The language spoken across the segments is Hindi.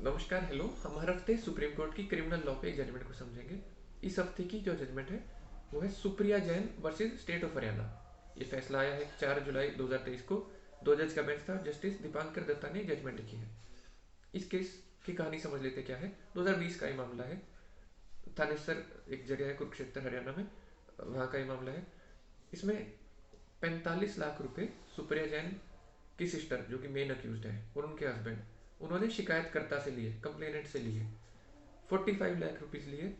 नमस्कार, हेलो। हम हर हफ्ते सुप्रीम कोर्ट की क्रिमिनल लॉ पे एक जजमेंट को समझेंगे। इस हफ्ते की जो जजमेंट है वो है Supriya Jain versus state of Haryana. ये फैसला आया है 4 जुलाई 2023 को। दो जज का बेंच था, जस्टिस दीपांकर दत्ता ने जजमेंट लिखी है। इस केस की कहानी समझ लेते क्या है। 2020 का ये मामला है। थानेसर एक जगह है कुरुक्षेत्र हरियाणा में, वहाँ का ये मामला है। इसमें 45 लाख रुपए सुप्रिया जैन की सिस्टर, जो कि मेन अक्यूज है, और उनके हस्बैंड, उन्होंने शिकायतकर्ता से लिए, कंप्लेनेंट से लिए 45 लाख रुपीज लिए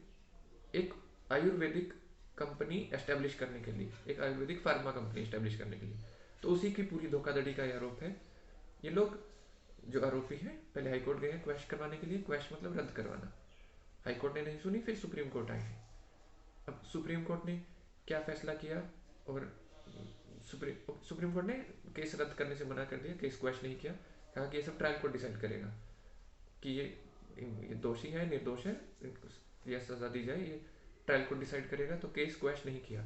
एक आयुर्वेदिक कंपनी एस्टेब्लिश करने के लिए, एक आयुर्वेदिक फार्मा कंपनी एस्टेब्लिश करने के लिए। तो उसी की पूरी धोखाधड़ी का आरोप है। ये लोग जो आरोपी हैं पहले हाईकोर्ट गए हैं क्वेश करवाने के लिए। क्वेश मतलब रद्द करवाना। हाईकोर्ट ने नहीं सुनी, फिर सुप्रीम कोर्ट आए हैं। अब सुप्रीम कोर्ट ने क्या फैसला किया, और सुप्रीम कोर्ट ने केस रद्द करने से मना कर दिया, केस क्वेश नहीं किया। कहा कि ये सब ट्रायल कोर्ट डिसाइड करेगा कि ये दोषी है, निर्दोष है, इनको यह सजा दी जाए, ये ट्रायल कोर्ट डिसाइड करेगा। तो केस क्वेश नहीं किया।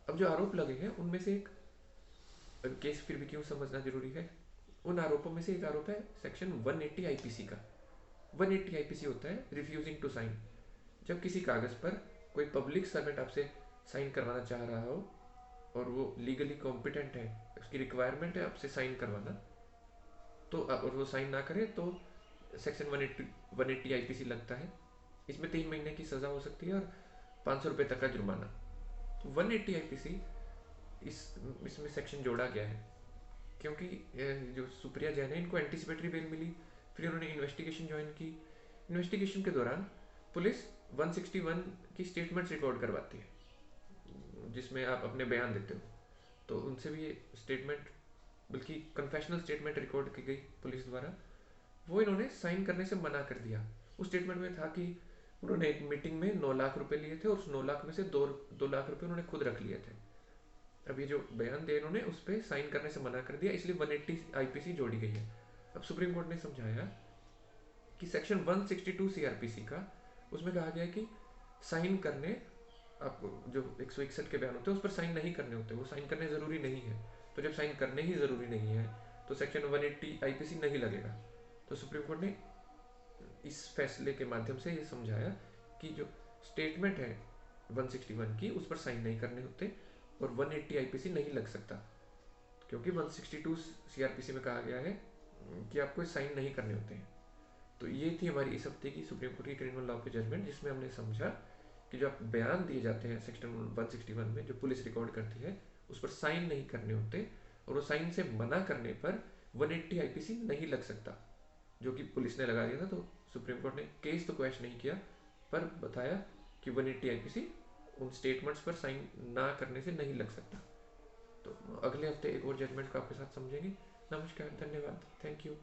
अब जो आरोप लगे हैं उनमें से एक, केस फिर भी क्यों समझना जरूरी है, उन आरोपों में से एक आरोप है सेक्शन 180 आईपीसी का। 180 आईपीसी होता है रिफ्यूजिंग टू साइन। जब किसी कागज पर कोई पब्लिक सर्वेंट आपसे साइन करवाना चाह रहा हो और वो लीगली कॉम्पिटेंट है, उसकी रिक्वायरमेंट है आपसे साइन करवाना, तो और वो साइन ना करे तो सेक्शन 180 आईपीसी लगता है। इसमें 3 महीने की सजा हो सकती है और 500 रुपये तक का जुर्माना। तो 180 आईपीसी इस इसमें सेक्शन जोड़ा गया है क्योंकि जो सुप्रिया जैन है, इनको एंटीसिपेटरी बेल मिली। फिर उन्होंने इन्वेस्टिगेशन ज्वाइन की। इन्वेस्टिगेशन के दौरान पुलिस 161 की स्टेटमेंट्स रिकॉर्ड करवाती है, जिसमें आप अपने बयान देते हो। तो उनसे भी ये स्टेटमेंट, बल्कि कन्फेशनल स्टेटमेंट रिकॉर्ड की गई पुलिस द्वारा। वो इन्होंने साइन करने से मना कर दिया। उस स्टेटमेंट में था कि उन्होंने एक मीटिंग में 9 लाख रुपए लिए थे और उस 9 लाख में से 2 लाख रुपए उन्होंने खुद रख लिए थे। अब ये जो बयान दिया इन्होंने, उस पर साइन करने से मना कर दिया, इसलिए 180 आईपीसी जोड़ी गई है। अब सुप्रीम कोर्ट ने समझाया कि सेक्शन 162 सीआरपीसी का, उसमें कहा गया है कि साइन करने, आपको जो 161 के बयान होते हैं उस पर साइन नहीं करने होते, वो साइन करने ज़रूरी नहीं है। तो जब साइन करने ही ज़रूरी नहीं है तो सेक्शन 180 आईपीसी नहीं लगेगा। तो सुप्रीम कोर्ट ने इस फैसले के माध्यम से ये समझाया कि जो स्टेटमेंट है 161 की, उस पर साइन नहीं करने होते और 180 आईपीसी नहीं लग सकता, क्योंकि 162 सीआरपीसी में कहा गया है कि आपको साइन नहीं करने होते हैं। तो ये थी हमारी इस हफ्ते की सुप्रीम कोर्ट की क्रिमिनल लॉ पे जजमेंट, जिसमें हमने समझा कि जो आप बयान दिए जाते हैं सेक्शन 161 में, जो पुलिस रिकॉर्ड करती है, उस पर साइन नहीं करने होते, और वो साइन से मना करने पर 180 आईपीसी नहीं लग सकता, जो कि पुलिस ने लगा दिया था। तो सुप्रीम कोर्ट ने केस तो क्वेश नहीं किया, पर बताया कि 180 आईपीसी उन स्टेटमेंट्स पर साइन ना करने से नहीं लग सकता। तो अगले हफ्ते एक और जजमेंट को आपके साथ समझेंगे। नमस्कार, धन्यवाद, थैंक यू।